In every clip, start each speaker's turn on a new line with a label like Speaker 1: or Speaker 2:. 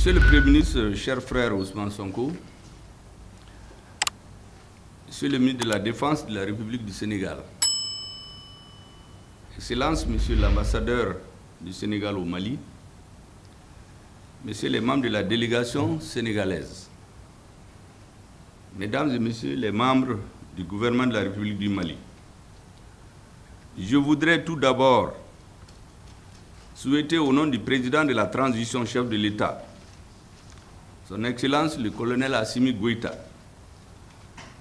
Speaker 1: Monsieur le Premier ministre, cher frère Ousmane Sonko, Monsieur le ministre de la Défense de la République du Sénégal, Excellence, Monsieur l'ambassadeur du Sénégal au Mali, Messieurs les membres de la délégation sénégalaise, Mesdames et Messieurs les membres du gouvernement de la République du Mali, je voudrais tout d'abord souhaiter au nom du président de la transition, chef de l'État, Son Excellence le colonel Assimi Goïta,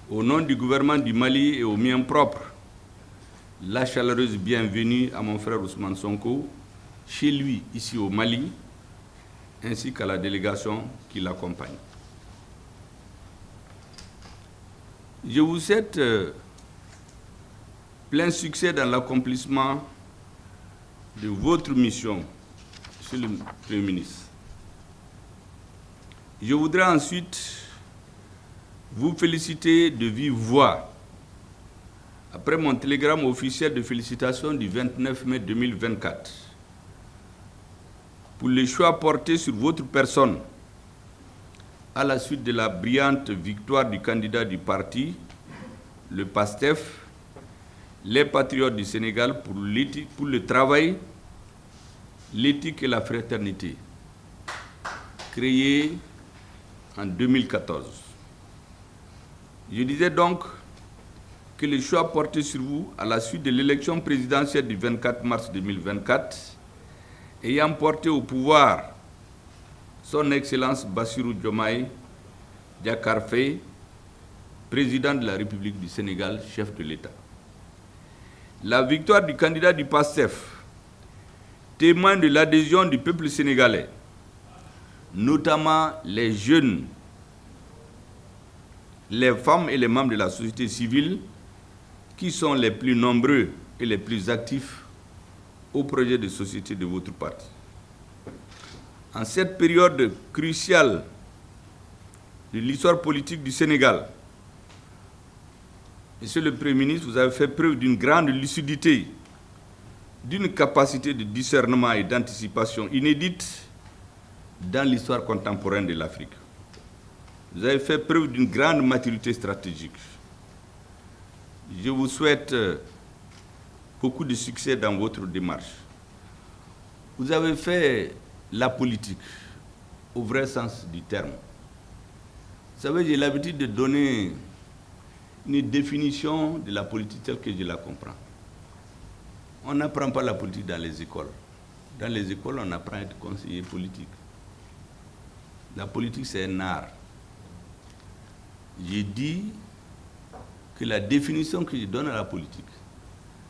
Speaker 1: au nom du gouvernement du Mali et au mien propre, la chaleureuse bienvenue à mon frère Ousmane Sonko, chez lui, ici au Mali, ainsi qu'à la délégation qui l'accompagne. Je vous souhaite plein succès dans l'accomplissement de votre mission, Monsieur le Premier ministre. Je voudrais ensuite vous féliciter de vive voix, après mon télégramme officiel de félicitations du 29 mai 2024, pour les choix portés sur votre personne à la suite de la brillante victoire du candidat du parti, le PASTEF, les Patriotes du Sénégal pour le travail, l'éthique et la fraternité, créé en 2014. Je disais donc que les choix portés sur vous à la suite de l'élection présidentielle du 24 mars 2024, ayant porté au pouvoir Son Excellence Bassirou Diomaye Diakhar Faye, président de la République du Sénégal, chef de l'État. La victoire du candidat du PASTEF témoigne de l'adhésion du peuple sénégalais, notamment les jeunes, les femmes et les membres de la société civile, qui sont les plus nombreux et les plus actifs au projet de société de votre parti. En cette période cruciale de l'histoire politique du Sénégal, Monsieur le Premier ministre, vous avez fait preuve d'une grande lucidité, d'une capacité de discernement et d'anticipation inédite dans l'histoire contemporaine de l'Afrique. Vous avez fait preuve d'une grande maturité stratégique. Je vous souhaite beaucoup de succès dans votre démarche. Vous avez fait la politique au vrai sens du terme. Vous savez, j'ai l'habitude de donner une définition de la politique telle que je la comprends. On n'apprend pas la politique dans les écoles. Dans les écoles, on apprend à être conseiller politique. La politique, c'est un art. J'ai dit que la définition que je donne à la politique,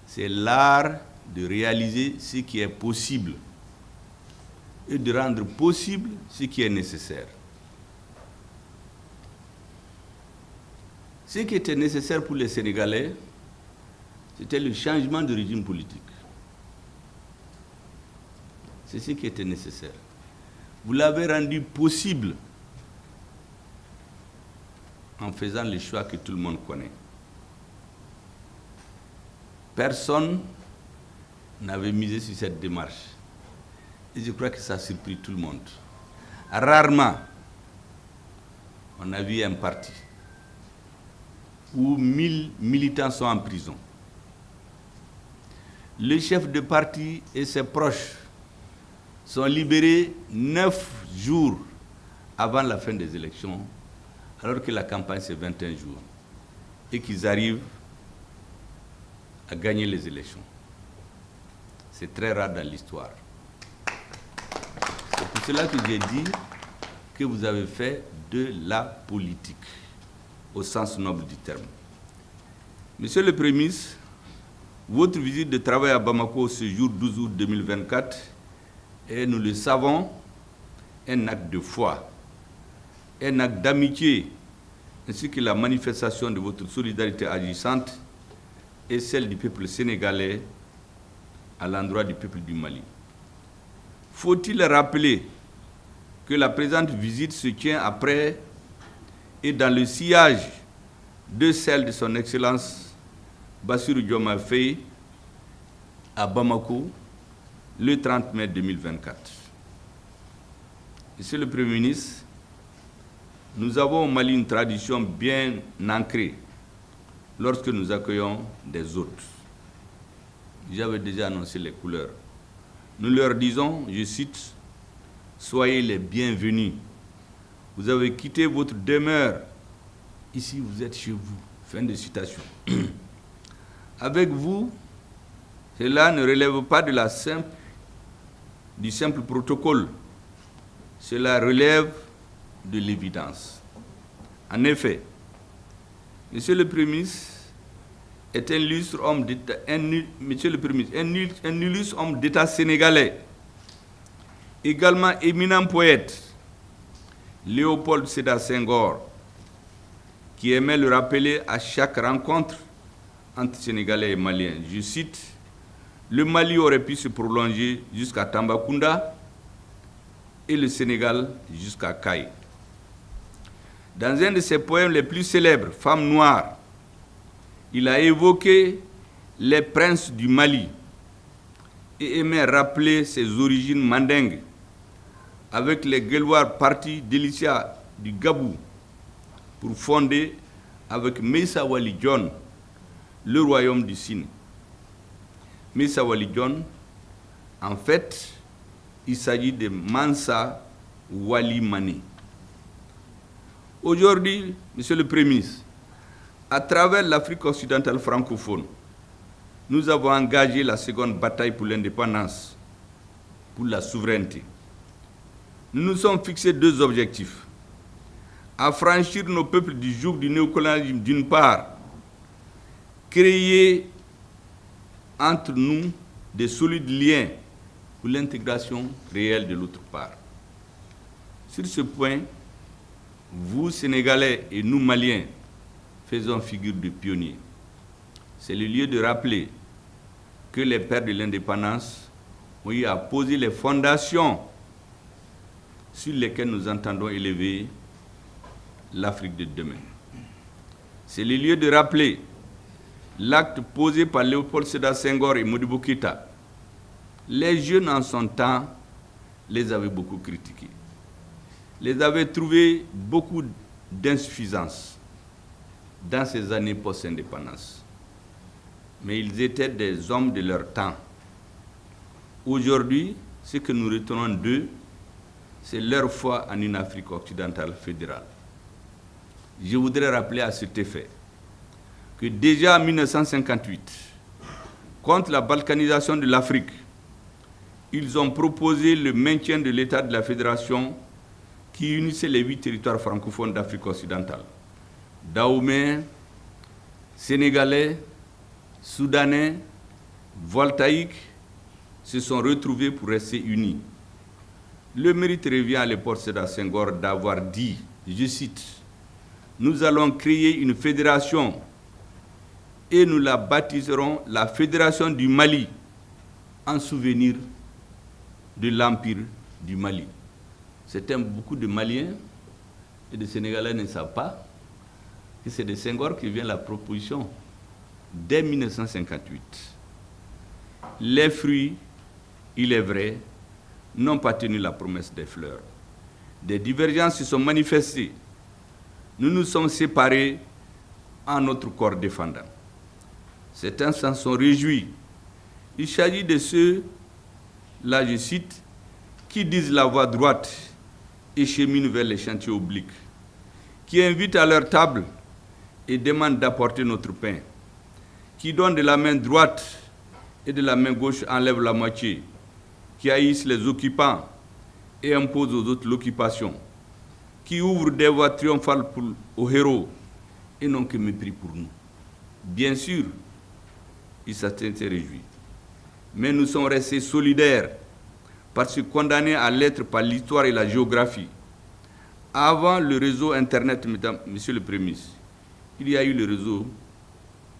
Speaker 1: c'est l'art de réaliser ce qui est possible et de rendre possible ce qui est nécessaire. Ce qui était nécessaire pour les Sénégalais, c'était le changement de régime politique. C'est ce qui était nécessaire. Vous l'avez rendu possible en faisant les choix que tout le monde connaît. Personne n'avait misé sur cette démarche. Et je crois que ça a surpris tout le monde. Rarement, on a vu un parti où 1000 militants sont en prison. Le chef de parti et ses proches sont libérés 9 jours avant la fin des élections, alors que la campagne c'est 21 jours, et qu'ils arrivent à gagner les élections. C'est très rare dans l'histoire. C'est pour cela que j'ai dit que vous avez fait de la politique, au sens noble du terme. Monsieur le Premier ministre, votre visite de travail à Bamako ce jour 12 août 2024 est, nous le savons, un acte de foi, un acte d'amitié, ainsi que la manifestation de votre solidarité agissante et celle du peuple sénégalais à l'endroit du peuple du Mali. Faut-il rappeler que la présente visite se tient après et dans le sillage de celle de son Excellence Bassirou Diomaye Faye à Bamako le 30 mai 2024. Monsieur le Premier ministre, nous avons au Mali une tradition bien ancrée lorsque nous accueillons des hôtes. J'avais déjà annoncé les couleurs. Nous leur disons, je cite, « Soyez les bienvenus. Vous avez quitté votre demeure. Ici, vous êtes chez vous. » Fin de citation. Avec vous, cela ne relève pas du simple protocole. Cela relève de l'évidence. En effet, Monsieur le Premier ministre est un illustre homme d'État, un illustre homme d'État sénégalais, également éminent poète, Léopold Sédar Senghor, qui aimait le rappeler à chaque rencontre entre Sénégalais et Maliens. Je cite, « Le Mali aurait pu se prolonger jusqu'à Tambacounda et le Sénégal jusqu'à Caille. » Dans un de ses poèmes les plus célèbres, « Femme noire », il a évoqué les princes du Mali et aimait rappeler ses origines mandingues avec les Guelwaars partis d'Elicia du Gabou pour fonder avec Meissa Wali John le royaume du Sine. Meissa Wali John, en fait, il s'agit de Mansa Wali Mané. Aujourd'hui, Monsieur le Premier ministre, à travers l'Afrique occidentale francophone, nous avons engagé la seconde bataille pour l'indépendance, pour la souveraineté. Nous nous sommes fixés deux objectifs. Affranchir nos peuples du joug du néocolonialisme d'une part, créer entre nous des solides liens pour l'intégration réelle de l'autre part. Sur ce point, vous, Sénégalais, et nous, Maliens, faisons figure de pionniers. C'est le lieu de rappeler que les pères de l'indépendance ont eu à poser les fondations sur lesquelles nous entendons élever l'Afrique de demain. C'est le lieu de rappeler l'acte posé par Léopold Sédar Senghor et Modibo Keïta. Les jeunes en son temps les avaient beaucoup critiqués, les avaient trouvés beaucoup d'insuffisances dans ces années post-indépendance. Mais ils étaient des hommes de leur temps. Aujourd'hui, ce que nous retenons d'eux, c'est leur foi en une Afrique occidentale fédérale. Je voudrais rappeler à cet effet que déjà en 1958, contre la balkanisation de l'Afrique, ils ont proposé le maintien de l'État de la Fédération qui unissait les 8 territoires francophones d'Afrique occidentale. Daoumé, Sénégalais, Soudanais, Voltaïques se sont retrouvés pour rester unis. Le mérite revient à l'époque Sédar Senghor d'avoir dit, je cite, « Nous allons créer une fédération et nous la baptiserons la Fédération du Mali en souvenir de l'Empire du Mali. » Beaucoup de Maliens et de Sénégalais ne savent pas que c'est de Senghor qui vient la proposition dès 1958. Les fruits, il est vrai, n'ont pas tenu la promesse des fleurs. Des divergences se sont manifestées. Nous nous sommes séparés en notre corps défendant. Certains s'en sont réjouis. Il s'agit de ceux, là je cite, qui disent la voie droite et cheminent vers les chantiers obliques, qui invitent à leur table et demandent d'apporter notre pain, qui donnent de la main droite et de la main gauche enlèvent la moitié, qui haïssent les occupants et imposent aux autres l'occupation, qui ouvrent des voies triomphales aux héros et n'ont que mépris pour nous. Bien sûr, ils s'étaient réjouis, mais nous sommes restés solidaires parce que condamnés à l'être par l'histoire et la géographie. Avant le réseau Internet, Monsieur le Premier ministre, il y a eu le réseau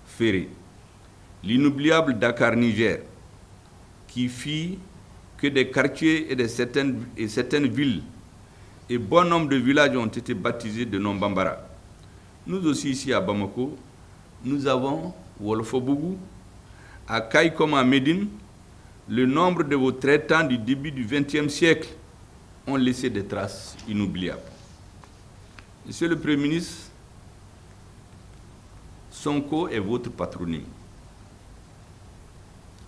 Speaker 1: ferré, l'inoubliable Dakar-Niger, qui fit que des quartiers et certaines villes et bon nombre de villages ont été baptisés de nom Bambara. Nous aussi, ici à Bamako, nous avons Wolfobougou, à Caille comme à Médine, le nombre de vos traitants du début du XXe siècle ont laissé des traces inoubliables. Monsieur le Premier ministre, Sonko est votre patronyme.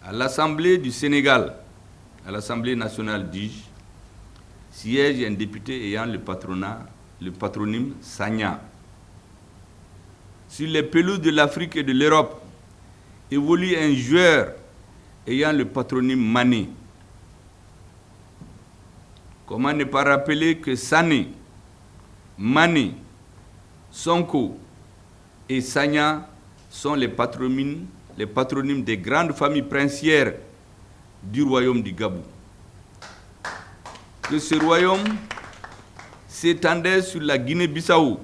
Speaker 1: À l'Assemblée du Sénégal, à l'Assemblée nationale, dis-je, siège un député ayant le patronyme Sagna. Sur les pelouses de l'Afrique et de l'Europe, évolue un joueur ayant le patronyme Mané. Comment ne pas rappeler que Sané, Mané, Sonko et Sagna sont les patronymes des grandes familles princières du royaume du Gabou. Que ce royaume s'étendait sur la Guinée-Bissau,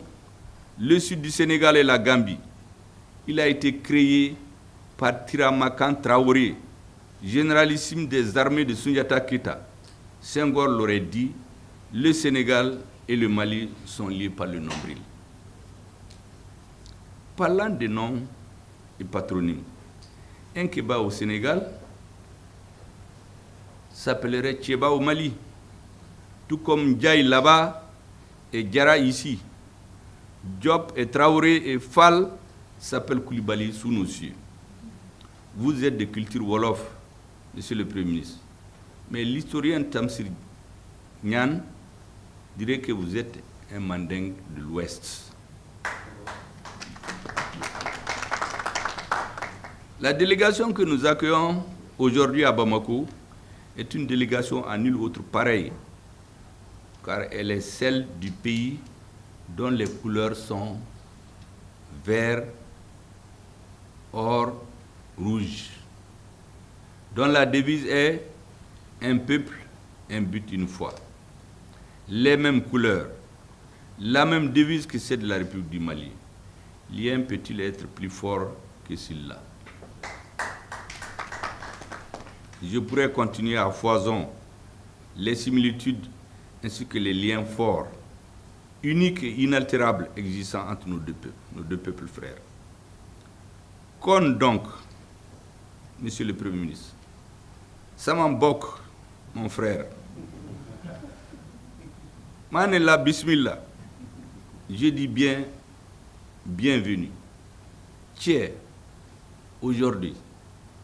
Speaker 1: le sud du Sénégal et la Gambie. Il a été créé par Tiramakan Traoré, généralissime des armées de Soundiata Keita. Senghor l'aurait dit, le Sénégal et le Mali sont liés par le nombril. Parlant des noms et patronymes, un Kéba au Sénégal s'appellerait Tcheba au Mali, tout comme Ndiaye là-bas et Diarra ici. Diop et Traoré et Fall s'appellent Koulibaly sous nos cieux. Vous êtes de culture Wolof, Monsieur le Premier ministre. Mais l'historien Tamsir Niane dirait que vous êtes un Manding de l'Ouest. La délégation que nous accueillons aujourd'hui à Bamako est une délégation à nul autre pareille, car elle est celle du pays dont les couleurs sont vert, or, rouge, dont la devise est un peuple, un but, une foi. Les mêmes couleurs, la même devise que celle de la République du Mali. L'un peut-il être plus fort que celui-là? Je pourrais continuer à foison les similitudes ainsi que les liens forts, uniques et inaltérables existant entre nos deux peuples frères. Qu'on donc, Monsieur le Premier ministre, Samambok, mon frère, Manela Bismillah, je dis bien, bienvenue. Tiens, aujourd'hui,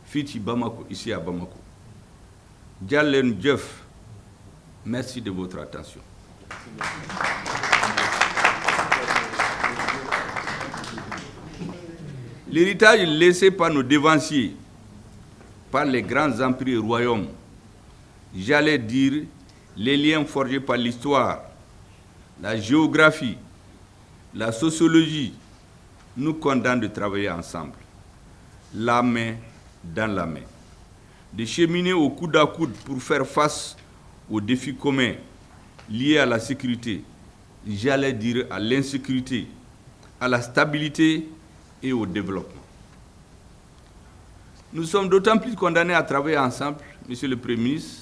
Speaker 1: Fiti Bamako, ici à Bamako. Djalen Djeuf, merci de votre attention. L'héritage laissé par nos devanciers, par les grands empires et royaumes, j'allais dire les liens forgés par l'histoire, la géographie, la sociologie, nous condamnent de travailler ensemble, la main dans la main, de cheminer au coude à coude pour faire face aux défis communs liés à la sécurité, j'allais dire à l'insécurité, à la stabilité et au développement. Nous sommes d'autant plus condamnés à travailler ensemble, Monsieur le Premier ministre,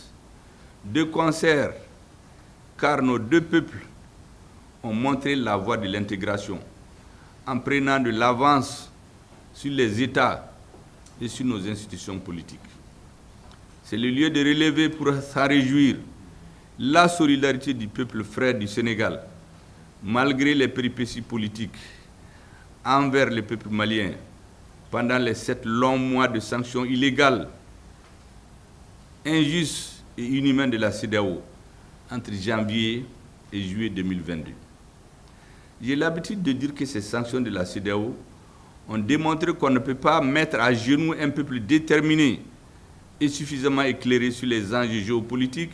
Speaker 1: de concert, car nos deux peuples ont montré la voie de l'intégration en prenant de l'avance sur les États et sur nos institutions politiques. C'est le lieu de relever pour s'en réjouir la solidarité du peuple frère du Sénégal, malgré les péripéties politiques, envers le peuple malien, pendant les 7 longs mois de sanctions illégales, injustes et inhumaines de la CEDEAO entre janvier et juillet 2022. J'ai l'habitude de dire que ces sanctions de la CEDEAO ont démontré qu'on ne peut pas mettre à genoux un peuple déterminé et suffisamment éclairé sur les enjeux géopolitiques,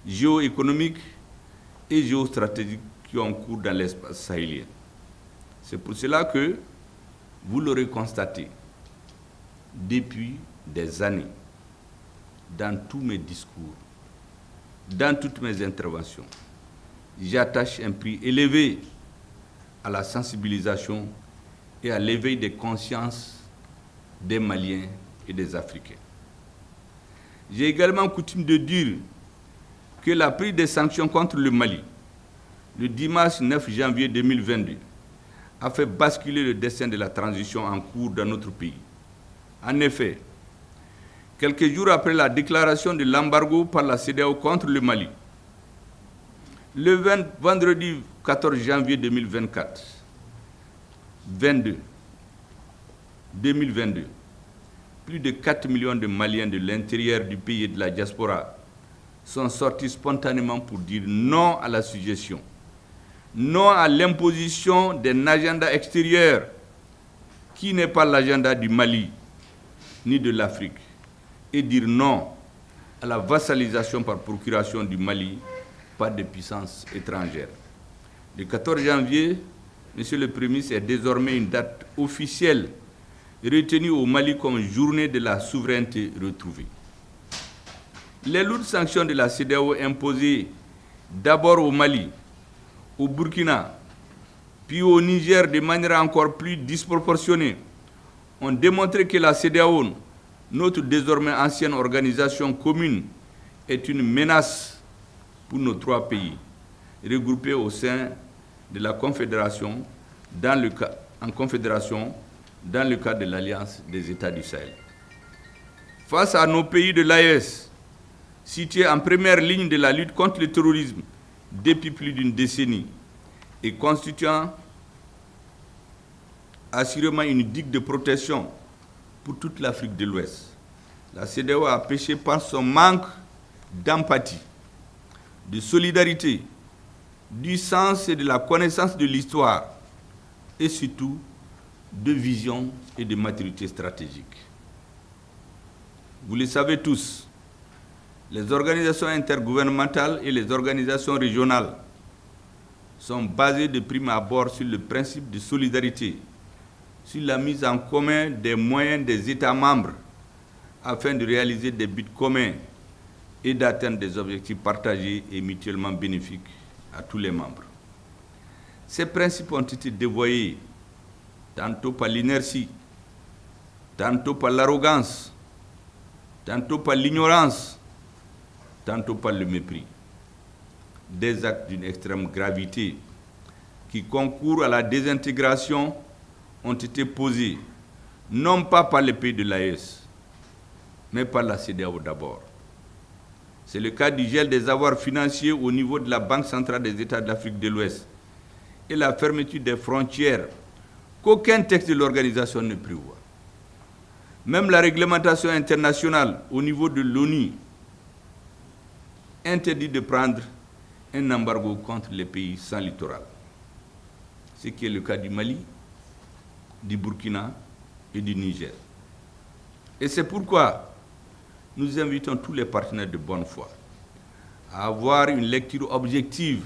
Speaker 1: géoéconomiques et géostratégiques qui ont cours dans l'espace sahélien. C'est pour cela que, vous l'aurez constaté, depuis des années, dans tous mes discours, dans toutes mes interventions, j'attache un prix élevé à la sensibilisation et à l'éveil des consciences des Maliens et des Africains. J'ai également coutume de dire que la prise des sanctions contre le Mali, le dimanche 9 janvier 2022, a fait basculer le destin de la transition en cours dans notre pays. En effet, quelques jours après la déclaration de l'embargo par la CEDEAO contre le Mali, Le vendredi 14 janvier 2022, plus de 4 millions de Maliens de l'intérieur du pays et de la diaspora sont sortis spontanément pour dire non à la suggestion, non à l'imposition d'un agenda extérieur qui n'est pas l'agenda du Mali ni de l'Afrique, et dire non à la vassalisation par procuration du Mali par des puissances étrangères. Le 14 janvier, Monsieur le Premier ministre, est désormais une date officielle retenue au Mali comme journée de la souveraineté retrouvée. Les lourdes sanctions de la CEDEAO imposées d'abord au Mali, au Burkina, puis au Niger de manière encore plus disproportionnée, ont démontré que la CEDEAO, notre désormais ancienne organisation commune, est une menace pour nos trois pays, regroupés au sein de la Confédération, dans le cadre de l'Alliance des États du Sahel. Face à nos pays de l'AES, situés en première ligne de la lutte contre le terrorisme depuis plus d'une décennie et constituant assurément une digue de protection pour toute l'Afrique de l'Ouest, la CEDEAO a péché par son manque d'empathie, de solidarité, du sens et de la connaissance de l'histoire et surtout de vision et de maturité stratégique. Vous le savez tous, les organisations intergouvernementales et les organisations régionales sont basées de prime abord sur le principe de solidarité, sur la mise en commun des moyens des États membres afin de réaliser des buts communs et d'atteindre des objectifs partagés et mutuellement bénéfiques à tous les membres. Ces principes ont été dévoyés tantôt par l'inertie, tantôt par l'arrogance, tantôt par l'ignorance, tantôt par le mépris. Des actes d'une extrême gravité qui concourent à la désintégration ont été posés, non pas par les pays de l'AES, mais par la CEDEAO d'abord. C'est le cas du gel des avoirs financiers au niveau de la Banque centrale des États de l'Afrique de l'Ouest et la fermeture des frontières qu'aucun texte de l'organisation ne prévoit. Même la réglementation internationale au niveau de l'ONU interdit de prendre un embargo contre les pays sans littoral. Ce qui est le cas du Mali, du Burkina et du Niger. Et c'est pourquoi nous invitons tous les partenaires de bonne foi à avoir une lecture objective,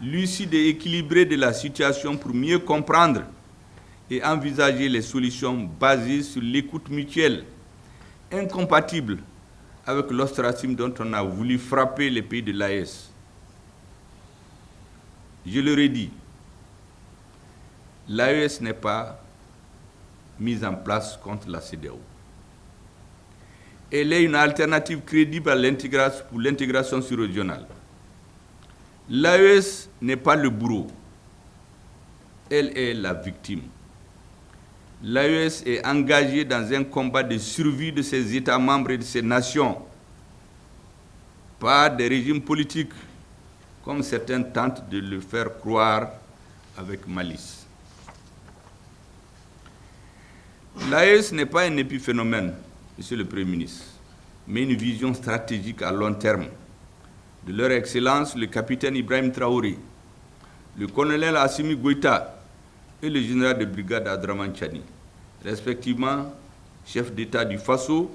Speaker 1: lucide et équilibrée de la situation pour mieux comprendre et envisager les solutions basées sur l'écoute mutuelle, incompatibles avec l'ostracisme dont on a voulu frapper les pays de l'AES. Je le redis, l'AES n'est pas mise en place contre la CEDEAO. Elle est une alternative crédible à pour l'intégration sur-régionale. L'AES n'est pas le bourreau, elle est la victime. L'AES est engagée dans un combat de survie de ses États membres et de ses nations par des régimes politiques, comme certains tentent de le faire croire avec malice. L'AES n'est pas un épiphénomène, Monsieur le Premier ministre, mais une vision stratégique à long terme de leur Excellence le capitaine Ibrahim Traoré, le colonel Assimi Goïta et le général de brigade Abdraman Tchani, respectivement chef d'État du Faso,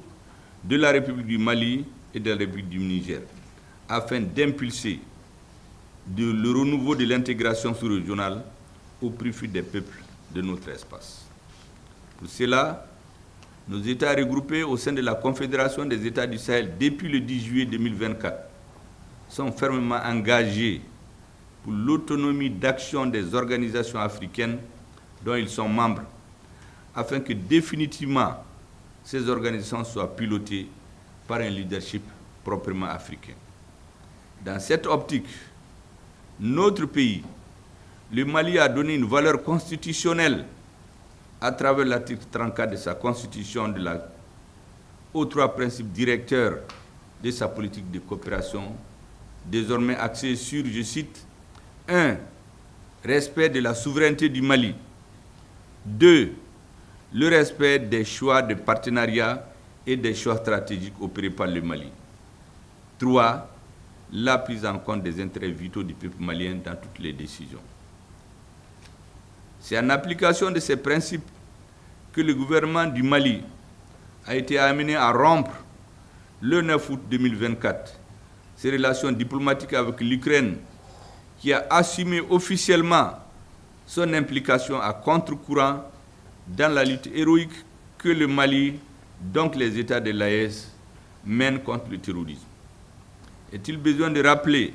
Speaker 1: de la République du Mali et de la République du Niger, afin d'impulser le renouveau de l'intégration sous-régionale au profit des peuples de notre espace. Pour cela, nos États regroupés au sein de la Confédération des États du Sahel depuis le 10 juillet 2024 sont fermement engagés pour l'autonomie d'action des organisations africaines dont ils sont membres, afin que définitivement ces organisations soient pilotées par un leadership proprement africain. Dans cette optique, notre pays, le Mali, a donné une valeur constitutionnelle à travers l'article 34 de sa constitution aux trois principes directeurs de sa politique de coopération désormais axé sur, je cite, 1. Respect de la souveraineté du Mali. 2. Le respect des choix de partenariat et des choix stratégiques opérés par le Mali. 3. La prise en compte des intérêts vitaux du peuple malien dans toutes les décisions. C'est en application de ces principes que le gouvernement du Mali a été amené à rompre le 9 août 2024 ses relations diplomatiques avec l'Ukraine, qui a assumé officiellement son implication à contre-courant dans la lutte héroïque que le Mali, donc les États de l'AES, mènent contre le terrorisme. Est-il besoin de rappeler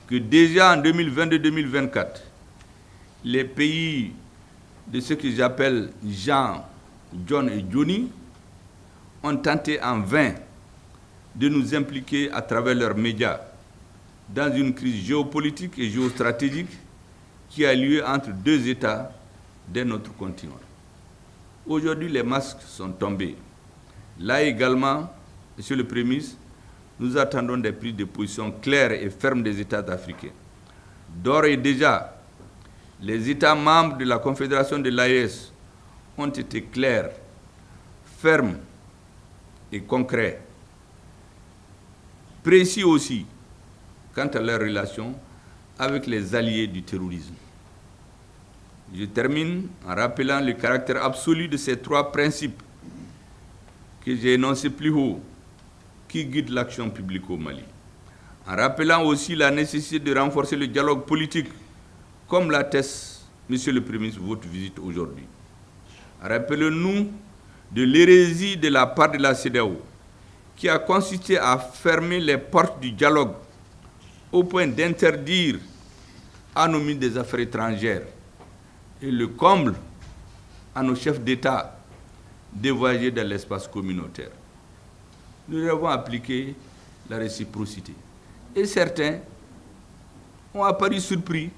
Speaker 1: que déjà en 2022-2024, les pays de ce que j'appelle Jean, John et Johnny ont tenté en vain de nous impliquer à travers leurs médias dans une crise géopolitique et géostratégique qui a lieu entre deux États de notre continent. Aujourd'hui, les masques sont tombés. Là également, Monsieur le Premier ministre, nous attendons des prises de position claires et fermes des États africains. D'ores et déjà, les États membres de la Confédération de l'AES ont été clairs, fermes et concrets, précis aussi quant à leurs relations avec les alliés du terrorisme. Je termine en rappelant le caractère absolu de ces trois principes que j'ai énoncés plus haut, qui guident l'action publique au Mali. En rappelant aussi la nécessité de renforcer le dialogue politique, comme l'atteste, Monsieur le Premier ministre, votre visite aujourd'hui. Rappelons-nous de l'hérésie de la part de la CEDEAO, qui a consisté à fermer les portes du dialogue au point d'interdire à nos ministres des Affaires étrangères et le comble à nos chefs d'État de voyager dans l'espace communautaire. Nous avons appliqué la réciprocité. Et certains ont apparu surpris,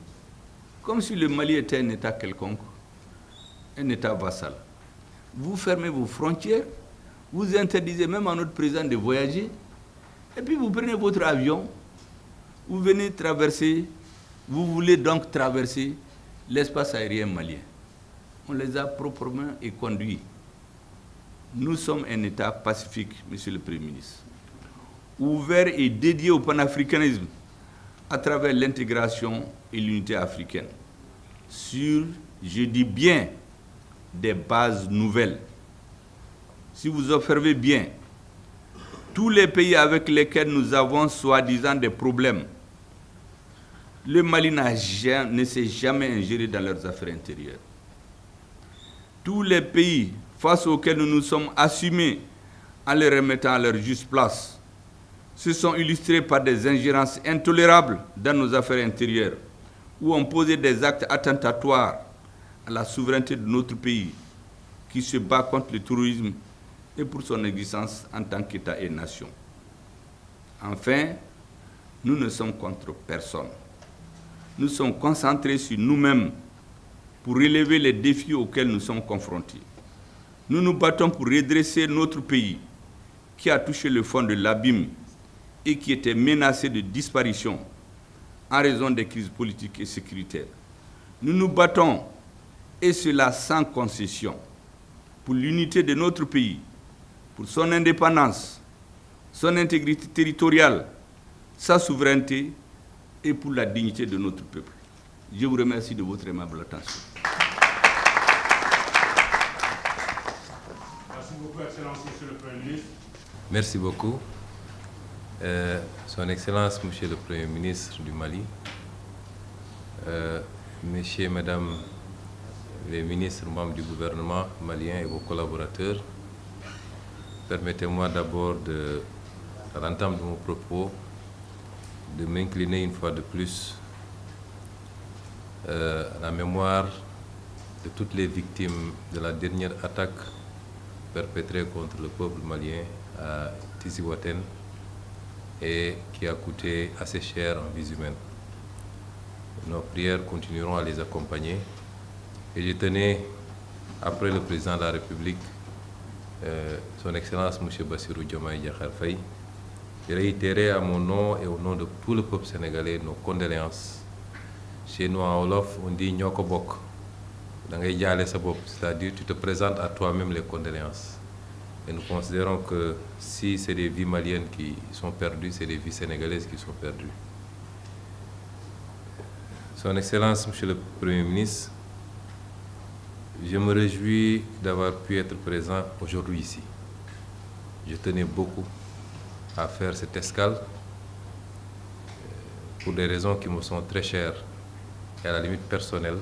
Speaker 1: comme si le Mali était un État quelconque, un État vassal. Vous fermez vos frontières, vous interdisez même à notre président de voyager, et puis vous prenez votre avion, vous venez traverser, vous voulez donc traverser l'espace aérien malien. On les a proprement conduits. Nous sommes un État pacifique, Monsieur le Premier ministre, ouvert et dédié au panafricanisme à travers l'intégration et l'unité africaine, sur, je dis bien, des bases nouvelles. Si vous observez bien, tous les pays avec lesquels nous avons soi-disant des problèmes, le Mali ne s'est jamais ingéré dans leurs affaires intérieures. Tous les pays face auxquels nous nous sommes assumés en les remettant à leur juste place se sont illustrés par des ingérences intolérables dans nos affaires intérieures, où ont posé des actes attentatoires à la souveraineté de notre pays, qui se bat contre le terrorisme et pour son existence en tant qu'État et nation. Enfin, nous ne sommes contre personne. Nous sommes concentrés sur nous-mêmes pour relever les défis auxquels nous sommes confrontés. Nous nous battons pour redresser notre pays qui a touché le fond de l'abîme et qui était menacé de disparition en raison des crises politiques et sécuritaires. Nous nous battons, et cela sans concession, pour l'unité de notre pays, pour son indépendance, son intégrité territoriale, sa souveraineté et pour la dignité de notre peuple. Je vous remercie de votre aimable attention.
Speaker 2: Merci beaucoup, Excellence, Monsieur le Premier ministre.
Speaker 3: Merci beaucoup. Son Excellence, Monsieur le Premier ministre du Mali, Messieurs et Mesdames les ministres membres du gouvernement malien et vos collaborateurs, permettez-moi d'abord, à l'entame de mon propos, de m'incliner une fois de plus à la mémoire de toutes les victimes de la dernière attaque perpétrée contre le peuple malien à Tiziwaten et qui a coûté assez cher en vies humaines. Nos prières continueront à les accompagner et je tenais, après le président de la République, Son Excellence M. Bassirou Diomaye Diakhar Faye, réitérer à mon nom et au nom de tout le peuple sénégalais nos condoléances. Chez nous en Wolof, on dit ñoko bok. C'est-à-dire tu te présentes à toi-même les condoléances. Et nous considérons que si c'est des vies maliennes qui sont perdues, c'est des vies sénégalaises qui sont perdues. Son Excellence, Monsieur le Premier ministre, je me réjouis d'avoir pu être présent aujourd'hui ici. Je tenais beaucoup à faire cette escale pour des raisons qui me sont très chères et à la limite personnelle.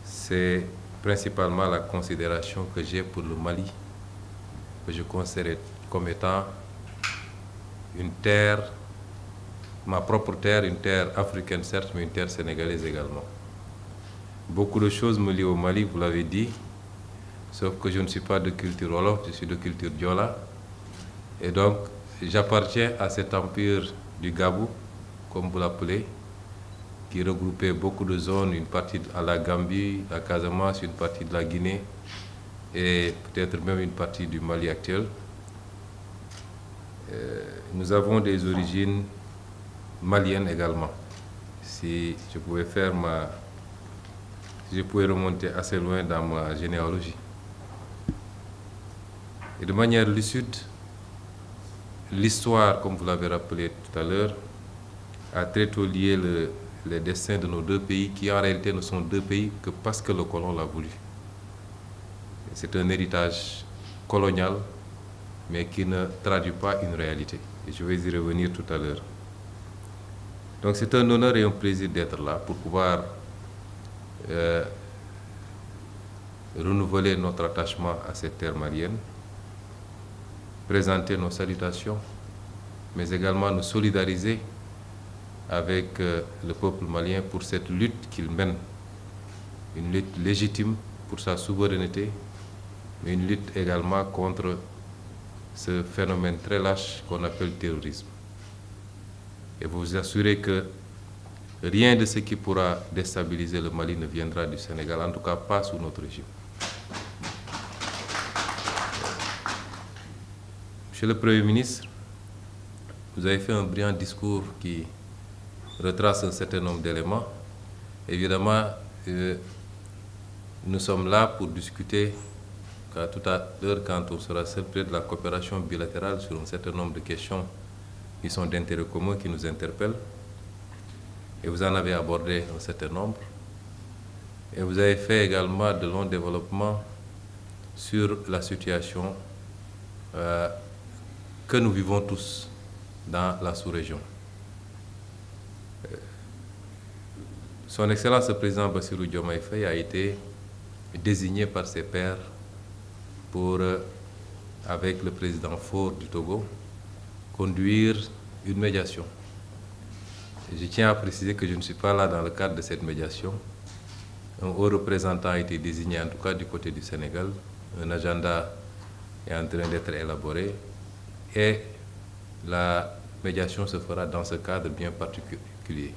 Speaker 3: C'est principalement la considération que j'ai pour le Mali, que je considère comme étant une terre, ma propre terre, une terre africaine certes, mais une terre sénégalaise également. Beaucoup de choses me lient au Mali, vous l'avez dit, sauf que je ne suis pas de culture Wolof, je suis de culture Diola. Et donc, j'appartiens à cet empire du Gabou, comme vous l'appelez, qui regroupait beaucoup de zones, une partie à la Gambie, la Casamance, une partie de la Guinée et peut-être même une partie du Mali actuel. Nous avons des origines maliennes également. Si je pouvais remonter assez loin dans ma généalogie. Et de manière lucide, l'histoire, comme vous l'avez rappelé tout à l'heure, a très tôt lié les destins de nos deux pays, qui en réalité ne sont deux pays que parce que le colon l'a voulu. C'est un héritage colonial, mais qui ne traduit pas une réalité. Et je vais y revenir tout à l'heure. Donc c'est un honneur et un plaisir d'être là pour pouvoir renouveler notre attachement à cette terre malienne, présenter nos salutations, mais également nous solidariser avec le peuple malien pour cette lutte qu'il mène, une lutte légitime pour sa souveraineté, mais une lutte également contre ce phénomène très lâche qu'on appelle terrorisme. Et vous assurez que rien de ce qui pourra déstabiliser le Mali ne viendra du Sénégal, en tout cas pas sous notre régime. Monsieur le Premier ministre, vous avez fait un brillant discours qui retrace un certain nombre d'éléments. Évidemment, nous sommes là pour discuter tout à l'heure, quand on sera seul, près de la coopération bilatérale sur un certain nombre de questions qui sont d'intérêt commun, qui nous interpellent. Et vous en avez abordé un certain nombre. Et vous avez fait également de longs développements sur la situation que nous vivons tous dans la sous-région. Son Excellence le Président Bassirou Diomaye Faye a été désigné par ses pairs pour, avec le président Faure du Togo, conduire une médiation. Et je tiens à préciser que je ne suis pas là dans le cadre de cette médiation. Un haut représentant a été désigné, en tout cas du côté du Sénégal. Un agenda est en train d'être élaboré et la médiation se fera dans ce cadre bien particulier.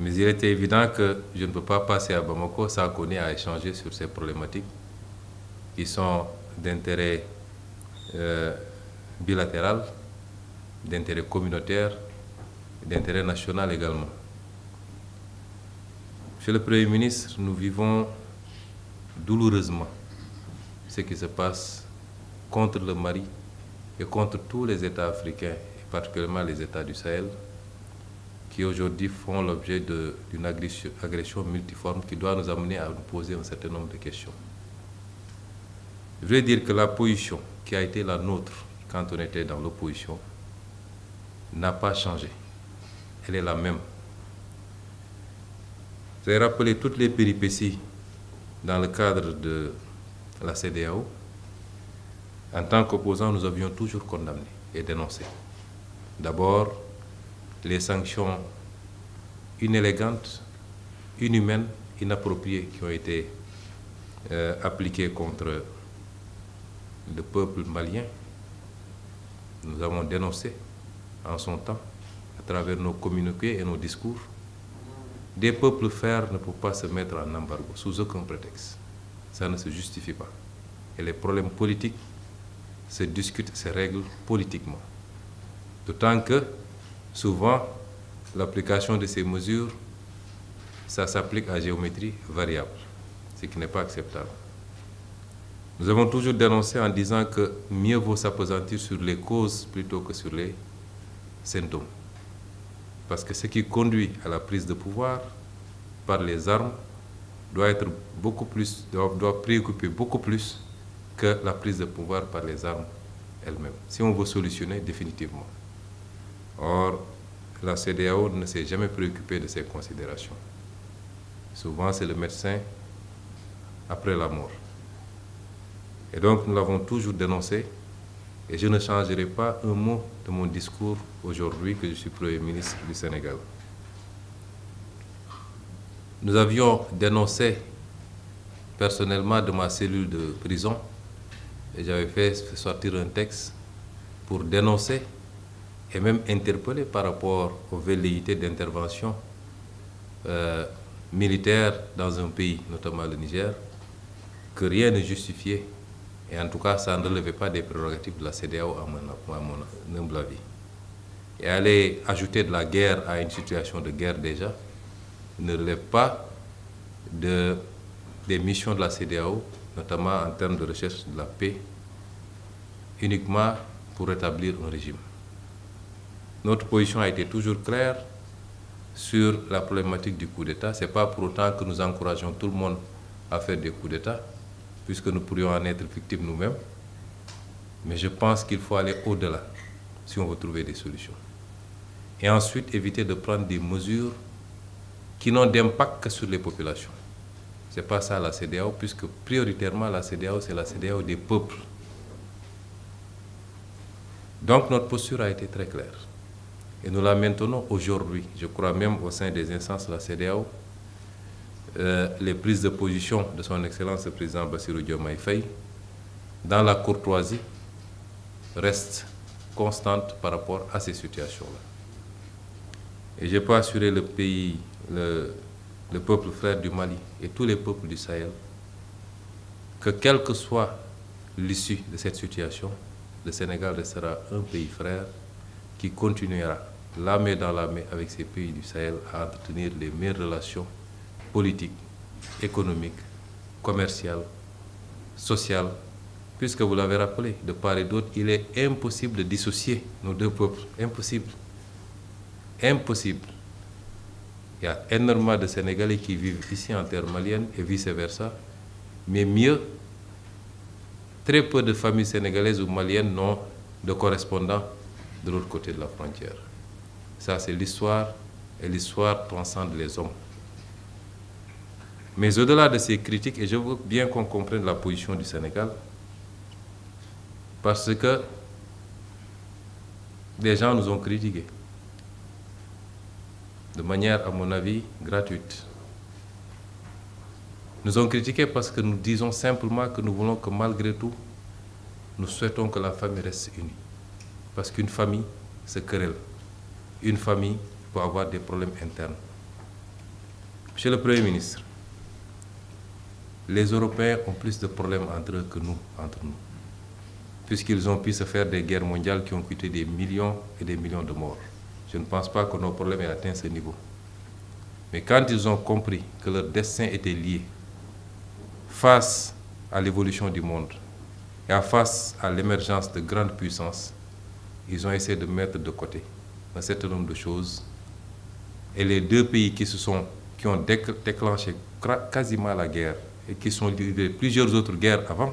Speaker 3: Mais il était évident que je ne peux pas passer à Bamako sans qu'on ait à échanger sur ces problématiques qui sont d'intérêt bilatéral, d'intérêt communautaire, d'intérêt national également. Monsieur le Premier ministre, nous vivons douloureusement ce qui se passe contre le Mali et contre tous les États africains, et particulièrement les États du Sahel, qui aujourd'hui font l'objet d'une agression multiforme qui doit nous amener à nous poser un certain nombre de questions. Je voudrais dire que la position qui a été la nôtre quand on était dans l'opposition n'a pas changé. Elle est la même. Vous avez rappelé toutes les péripéties dans le cadre de la CEDEAO. En tant qu'opposants, nous avions toujours condamné et dénoncé. D'abord, les sanctions inélégantes, inhumaines, inappropriées qui ont été appliquées contre le peuple malien. Nous avons dénoncé en son temps, à travers nos communiqués et nos discours. Des peuples frères ne peuvent pas se mettre en embargo sous aucun prétexte. Ça ne se justifie pas. Et les problèmes politiques se discute, se règle politiquement. D'autant que, souvent, l'application de ces mesures, ça s'applique à géométrie variable, ce qui n'est pas acceptable. Nous avons toujours dénoncé en disant que mieux vaut s'appesantir sur les causes plutôt que sur les symptômes. Parce que ce qui conduit à la prise de pouvoir par les armes doit préoccuper beaucoup plus que la prise de pouvoir par les armes elles-mêmes, si on veut solutionner définitivement. Or, la CEDEAO ne s'est jamais préoccupée de ces considérations. Souvent, c'est le médecin après la mort. Et donc, nous l'avons toujours dénoncé, et je ne changerai pas un mot de mon discours aujourd'hui que je suis Premier ministre du Sénégal. Nous avions dénoncé personnellement de ma cellule de prison, et j'avais fait sortir un texte pour dénoncer et même interpeller par rapport aux velléités d'intervention militaire dans un pays, notamment le Niger, que rien ne justifiait, et en tout cas ça ne relevait pas des prérogatives de la CEDEAO à mon humble avis. Et aller ajouter de la guerre à une situation de guerre déjà ne relève pas des missions de la CEDEAO, notamment en termes de recherche de la paix, uniquement pour rétablir un régime. Notre position a été toujours claire sur la problématique du coup d'État. Ce n'est pas pour autant que nous encourageons tout le monde à faire des coups d'État, puisque nous pourrions en être victimes nous-mêmes. Mais je pense qu'il faut aller au-delà si on veut trouver des solutions. Et ensuite, éviter de prendre des mesures qui n'ont d'impact que sur les populations. Ce n'est pas ça la CEDEAO, puisque prioritairement la CEDEAO, c'est la CEDEAO des peuples. Donc notre posture a été très claire. Et nous la maintenons aujourd'hui, je crois même au sein des instances de la CEDEAO. Les prises de position de son Excellence le Président Bassirou Diomaye Faye, dans la courtoisie, restent constantes par rapport à ces situations-là. Et je peux assurer le pays, le peuple frère du Mali et tous les peuples du Sahel que quelle que soit l'issue de cette situation, le Sénégal restera un pays frère qui continuera la main dans la main avec ces pays du Sahel à entretenir les meilleures relations politiques, économiques, commerciales, sociales, puisque vous l'avez rappelé, de part et d'autre, il est impossible de dissocier nos deux peuples. Impossible. Impossible. Il y a énormément de Sénégalais qui vivent ici en terre malienne et vice-versa, mais mieux, très peu de familles sénégalaises ou maliennes n'ont de correspondants de l'autre côté de la frontière. Ça, c'est l'histoire, et l'histoire transcende les hommes. Mais au-delà de ces critiques, et je veux bien qu'on comprenne la position du Sénégal, parce que des gens nous ont critiqués, de manière, à mon avis, gratuite. Nous ont critiqués parce que nous disons simplement que nous voulons que malgré tout, nous souhaitons que la famille reste unie. Parce qu'une famille se querelle. Une famille peut avoir des problèmes internes. Monsieur le Premier ministre, les Européens ont plus de problèmes entre eux que nous, entre nous. Puisqu'ils ont pu se faire des guerres mondiales qui ont coûté des millions et des millions de morts. Je ne pense pas que nos problèmes aient atteint ce niveau. Mais quand ils ont compris que leur destin était lié face à l'évolution du monde et face à l'émergence de grandes puissances, ils ont essayé de mettre de côté un certain nombre de choses. Et les deux pays qui ont déclenché quasiment la guerre et qui sont livrés plusieurs autres guerres avant,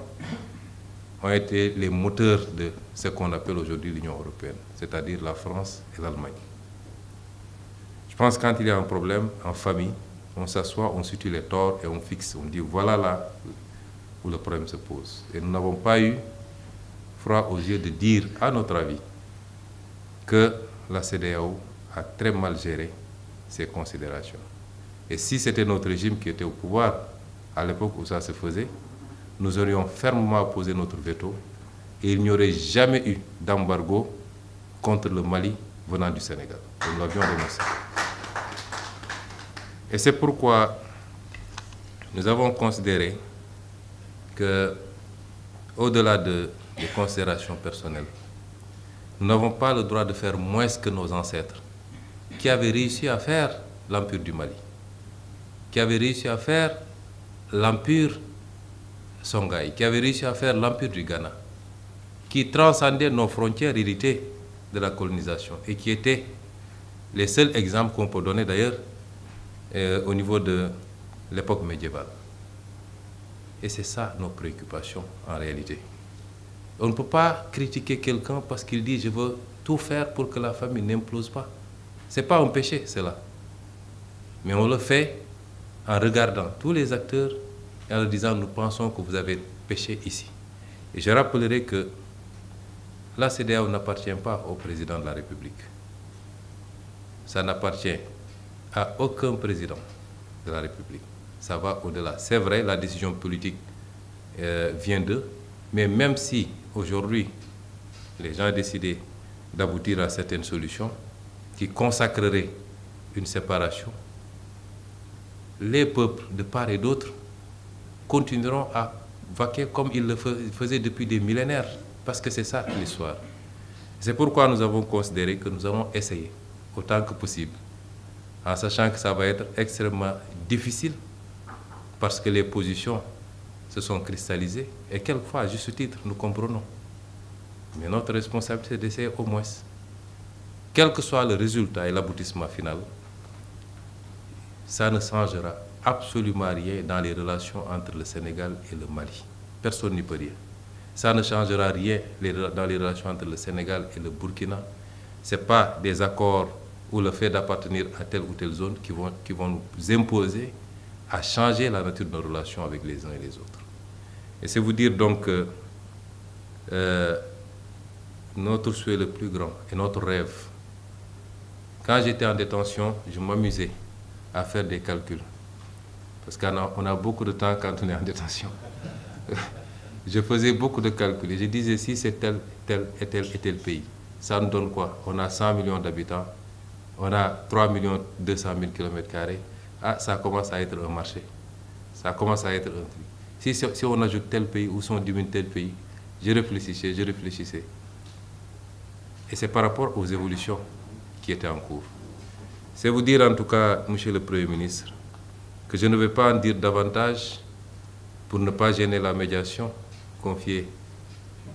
Speaker 3: ont été les moteurs de ce qu'on appelle aujourd'hui l'Union européenne, c'est-à-dire la France et l'Allemagne. Je pense que quand il y a un problème en famille, on s'assoit, on situe les torts et on fixe, on dit voilà là où le problème se pose. Et nous n'avons pas eu froid aux yeux de dire, à notre avis, que la CEDEAO a très mal géré ces considérations. Et si c'était notre régime qui était au pouvoir à l'époque où ça se faisait, nous aurions fermement posé notre veto et il n'y aurait jamais eu d'embargo contre le Mali venant du Sénégal. Nous l'avions dénoncé. Et c'est pourquoi nous avons considéré que, au-delà de des considérations personnelles. Nous n'avons pas le droit de faire moins que nos ancêtres, qui avaient réussi à faire l'Empire du Mali, qui avaient réussi à faire l'Empire Songhai, qui avaient réussi à faire l'Empire du Ghana, qui transcendaient nos frontières héritées de la colonisation et qui étaient les seuls exemples qu'on peut donner d'ailleurs au niveau de l'époque médiévale. Et c'est ça nos préoccupations en réalité. On ne peut pas critiquer quelqu'un parce qu'il dit « je veux tout faire pour que la famille n'implose pas ». Ce n'est pas un péché, cela. Mais on le fait en regardant tous les acteurs et en leur disant « nous pensons que vous avez péché ici ». Et je rappellerai que la CEDEAO n'appartient pas au président de la République. Ça n'appartient à aucun président de la République. Ça va au-delà. C'est vrai, la décision politique vient d'eux, mais même si aujourd'hui les gens ont décidé d'aboutir à certaines solutions qui consacreraient une séparation, les peuples de part et d'autre continueront à vaquer comme ils le faisaient depuis des millénaires, parce que c'est ça l'histoire. C'est pourquoi nous avons considéré que nous allons essayer autant que possible, en sachant que ça va être extrêmement difficile, parce que les positions se sont cristallisées, et quelquefois, à juste titre, nous comprenons. Mais notre responsabilité, c'est d'essayer au moins, quel que soit le résultat et l'aboutissement final, ça ne changera absolument rien dans les relations entre le Sénégal et le Mali. Personne n'y peut rien. Ça ne changera rien dans les relations entre le Sénégal et le Burkina. Ce n'est pas des accords ou le fait d'appartenir à telle ou telle zone qui vont nous imposer à changer la nature de nos relations avec les uns et les autres. Et c'est vous dire donc que notre souhait le plus grand et notre rêve, quand j'étais en détention, je m'amusais à faire des calculs. Parce qu'on a beaucoup de temps quand on est en détention. Je faisais beaucoup de calculs et je disais si c'est tel et tel pays, ça nous donne quoi? On a 100 millions d'habitants, on a 3 200 000 km². Ah, ça commence à être un marché. Ça commence à être un truc. Si on ajoute tel pays ou si on diminue tel pays, je réfléchissais. Et c'est par rapport aux évolutions qui étaient en cours. C'est vous dire en tout cas, Monsieur le Premier ministre, que je ne vais pas en dire davantage pour ne pas gêner la médiation confiée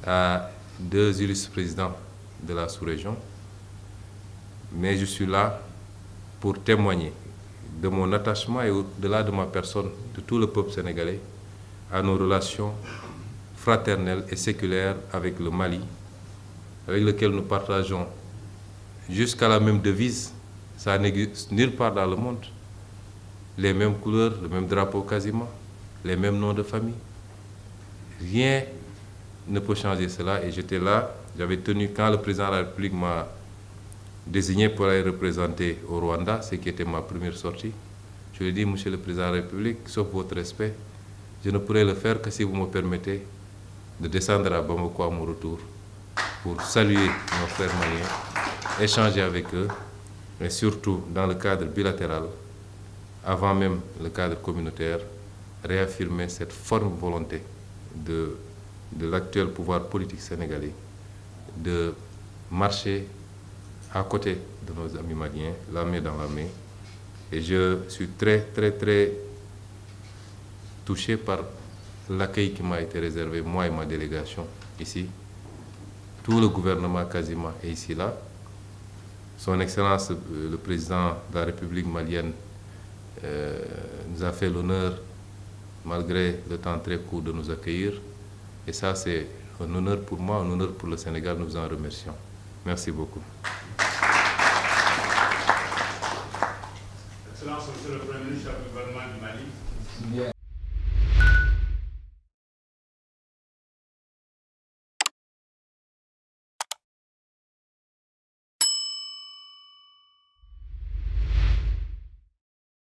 Speaker 3: à 2 illustres présidents de la sous-région. Mais je suis là pour témoigner de mon attachement et au-delà de ma personne, de tout le peuple sénégalais, à nos relations fraternelles et séculaires avec le Mali, avec lequel nous partageons jusqu'à la même devise, ça n'existe nulle part dans le monde, les mêmes couleurs, le même drapeau quasiment, les mêmes noms de famille. Rien ne peut changer cela et j'étais là, j'avais tenu, quand le président de la République m'a désigné pour aller représenter au Rwanda, ce qui était ma première sortie, je lui ai dit, Monsieur le Président de la République, sauf votre respect, je ne pourrai le faire que si vous me permettez de descendre à Bamako à mon retour pour saluer nos frères maliens, échanger avec eux, et surtout dans le cadre bilatéral, avant même le cadre communautaire, réaffirmer cette forme volonté de l'actuel pouvoir politique sénégalais de marcher à côté de nos amis maliens, la main dans la main. Et je suis très touché par l'accueil qui m'a été réservé, moi et ma délégation, ici. Tout le gouvernement quasiment est ici, là. Son Excellence, le Président de la République malienne, nous a fait l'honneur, malgré le temps très court, de nous accueillir. Et ça, c'est un honneur pour moi, un honneur pour le Sénégal. Nous vous en remercions. Merci beaucoup.
Speaker 2: Excellence, Monsieur le Premier ministre du gouvernement du Mali.